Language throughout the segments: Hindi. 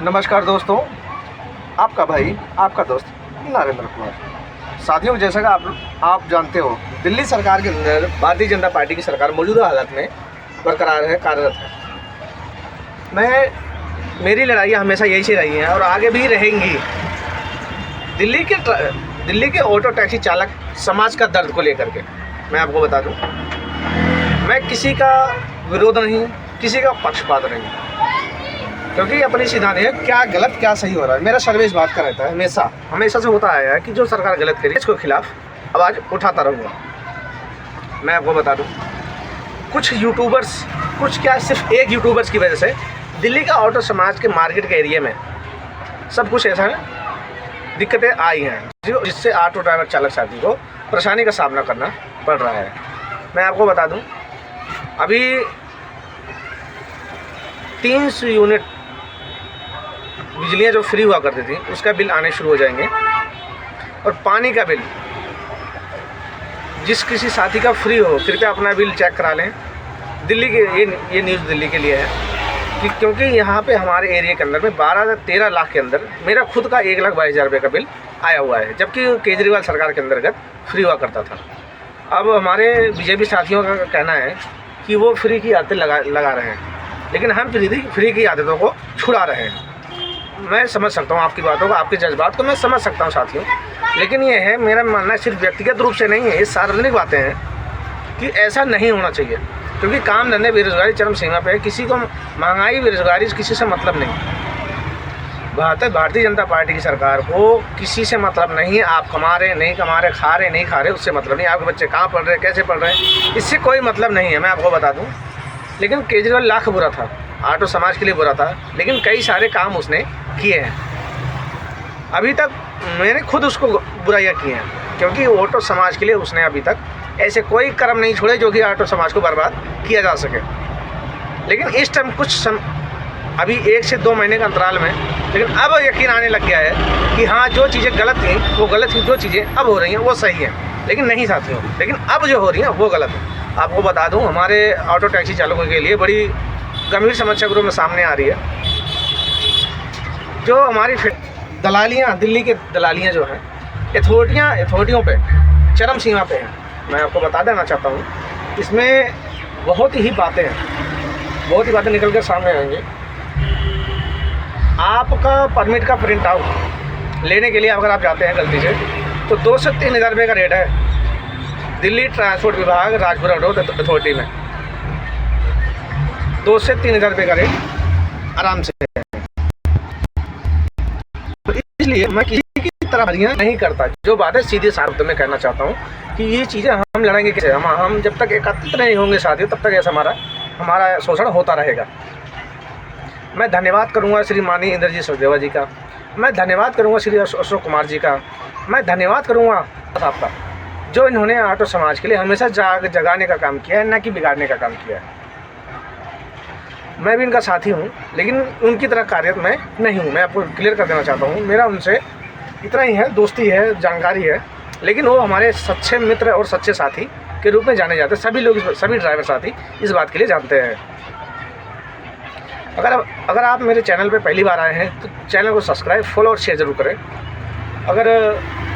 नमस्कार दोस्तों, आपका भाई आपका दोस्त नरेंद्र कुमार। साथियों, जैसा कि आप जानते हो, दिल्ली सरकार के अंदर भारतीय जनता पार्टी की सरकार मौजूदा हालत में बरकरार है, कार्यरत है। मेरी लड़ाइयाँ हमेशा यही से रही हैं और आगे भी रहेंगी। दिल्ली के ऑटो टैक्सी चालक समाज का दर्द को लेकर के मैं आपको बता दूं, मैं किसी का विरोध नहीं, किसी का पक्षपात नहीं, क्योंकि अपनी सिद्धांत है क्या गलत क्या सही हो रहा है। मेरा सर्वे इस बात का रहता है, हमेशा से होता आया है कि जो सरकार गलत करी इसके खिलाफ आवाज़ उठाता रहूँगा। मैं आपको बता दूं, कुछ यूट्यूबर्स, सिर्फ एक यूट्यूबर्स की वजह से दिल्ली का ऑटो समाज के मार्केट के एरिया में सब कुछ ऐसा है, दिक्कतें आई हैं जिससे ऑटो ड्राइवर चालक साथी को परेशानी का सामना करना पड़ रहा है। मैं आपको बता दूं, अभी 300 यूनिट बिजलियाँ जो फ्री हुआ करती थी उसका बिल आने शुरू हो जाएंगे, और पानी का बिल जिस किसी साथी का फ्री हो कृपया अपना बिल चेक करा लें। दिल्ली के ये न्यूज़ दिल्ली के लिए है कि क्योंकि यहाँ पे हमारे एरिया के अंदर में 12 से 13 लाख के अंदर मेरा खुद का 1,22,000 रुपये का बिल आया हुआ है, जबकि केजरीवाल सरकार के अंतर्गत फ्री हुआ करता था। अब हमारे बीजेपी साथियों का कहना है कि वो फ्री की आदतें लगा रहे हैं, लेकिन हम फ्री की आदतों को छुड़ा रहे हैं। मैं समझ सकता हूँ आपकी बातों को, आपके जज्बात को मैं समझ सकता हूँ साथियों, लेकिन ये है, मेरा मानना सिर्फ व्यक्तिगत रूप से नहीं है, ये सार्वजनिक बातें हैं कि ऐसा नहीं होना चाहिए, क्योंकि काम धंधे बेरोजगारी चरम सीमा पे है। किसी को महंगाई बेरोजगारी किसी से मतलब नहीं। भारतीय जनता पार्टी की सरकार को किसी से मतलब नहीं है। आप कमा रहे नहीं कमा रहे, खा रहे नहीं खा रहे, उससे मतलब नहीं। आपके बच्चे कहाँ पढ़ रहे हैं, कैसे पढ़ रहे हैं, इससे कोई मतलब नहीं है। मैं आपको बता दूँ, लेकिन केजरीवाल लाख बुरा था, ऑटो समाज के लिए बुरा था, लेकिन कई सारे काम उसने किए हैं। अभी तक मैंने खुद उसको बुराइयाँ की हैं, क्योंकि ऑटो समाज के लिए उसने अभी तक ऐसे कोई कर्म नहीं छोड़े जो कि ऑटो समाज को बर्बाद किया जा सके। लेकिन इस टाइम अभी 1 से 2 महीने के अंतराल में, लेकिन अब यकीन आने लग गया है कि हाँ, जो चीज़ें गलत थी वो गलत थी, जो चीज़ें अब हो रही हैं वो सही हैं। लेकिन नहीं साथियों, लेकिन अब जो हो रही हैं वो गलत है। आपको बता दूं, हमारे ऑटो टैक्सी चालकों के लिए बड़ी गंभीर समस्या के रूप में सामने आ रही है। जो हमारी दलालियाँ, दिल्ली के दलालियाँ जो हैं, अथॉरिटियों पे चरम सीमा पे हैं। मैं आपको बता देना चाहता हूँ, इसमें बहुत ही बातें निकल कर सामने आएंगी। आपका परमिट का प्रिंट आउट लेने के लिए अगर आप जाते हैं गलती से, तो 2 से 3 हज़ार रुपये का रेट है दिल्ली ट्रांसपोर्ट विभाग राजपुरा रोड अथॉरिटी में। 2 से 3 हज़ार रुपये का रेट आराम से है। तो इसलिए मैं किसी की तरह भरियाँ नहीं करता। जो बात है सीधे शब्द में कहना चाहता हूँ कि ये चीज़ें हम लड़ेंगे कैसे। हम जब तक एकत्रित नहीं होंगे साथियों, तब तक ऐसा हमारा शोषण होता रहेगा। मैं धन्यवाद करूँगा श्री माननीय इंद्रजीत सचदेवा जी का, मैं धन्यवाद करूँगा श्री अशोक कुमार जी का, मैं धन्यवाद करूँगा आपका, जो इन्होंने ऑटो समाज के लिए हमेशा जगाने का काम किया है, न कि बिगाड़ने का काम किया है। मैं भी इनका साथी हूँ, लेकिन उनकी तरह कार्यरत मैं नहीं हूँ। मैं आपको क्लियर कर देना चाहता हूँ, मेरा उनसे इतना ही है, दोस्ती है, जानकारी है, लेकिन वो हमारे सच्चे मित्र और सच्चे साथी के रूप में जाने जाते हैं। सभी लोग, सभी ड्राइवर साथी इस बात के लिए जानते हैं। अगर आप मेरे चैनल पे पहली बार आए हैं तो चैनल को सब्सक्राइब, फॉलो और शेयर ज़रूर करें। अगर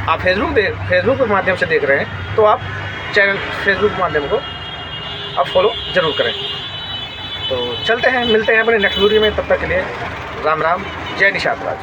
आप फेसबुक के माध्यम से देख रहे हैं तो आप फेसबुक के माध्यम को आप फॉलो ज़रूर करें। तो चलते हैं, मिलते हैं अपने नेक्स्ट वीडियो में। तब तक के लिए राम राम, जय निषाद राज।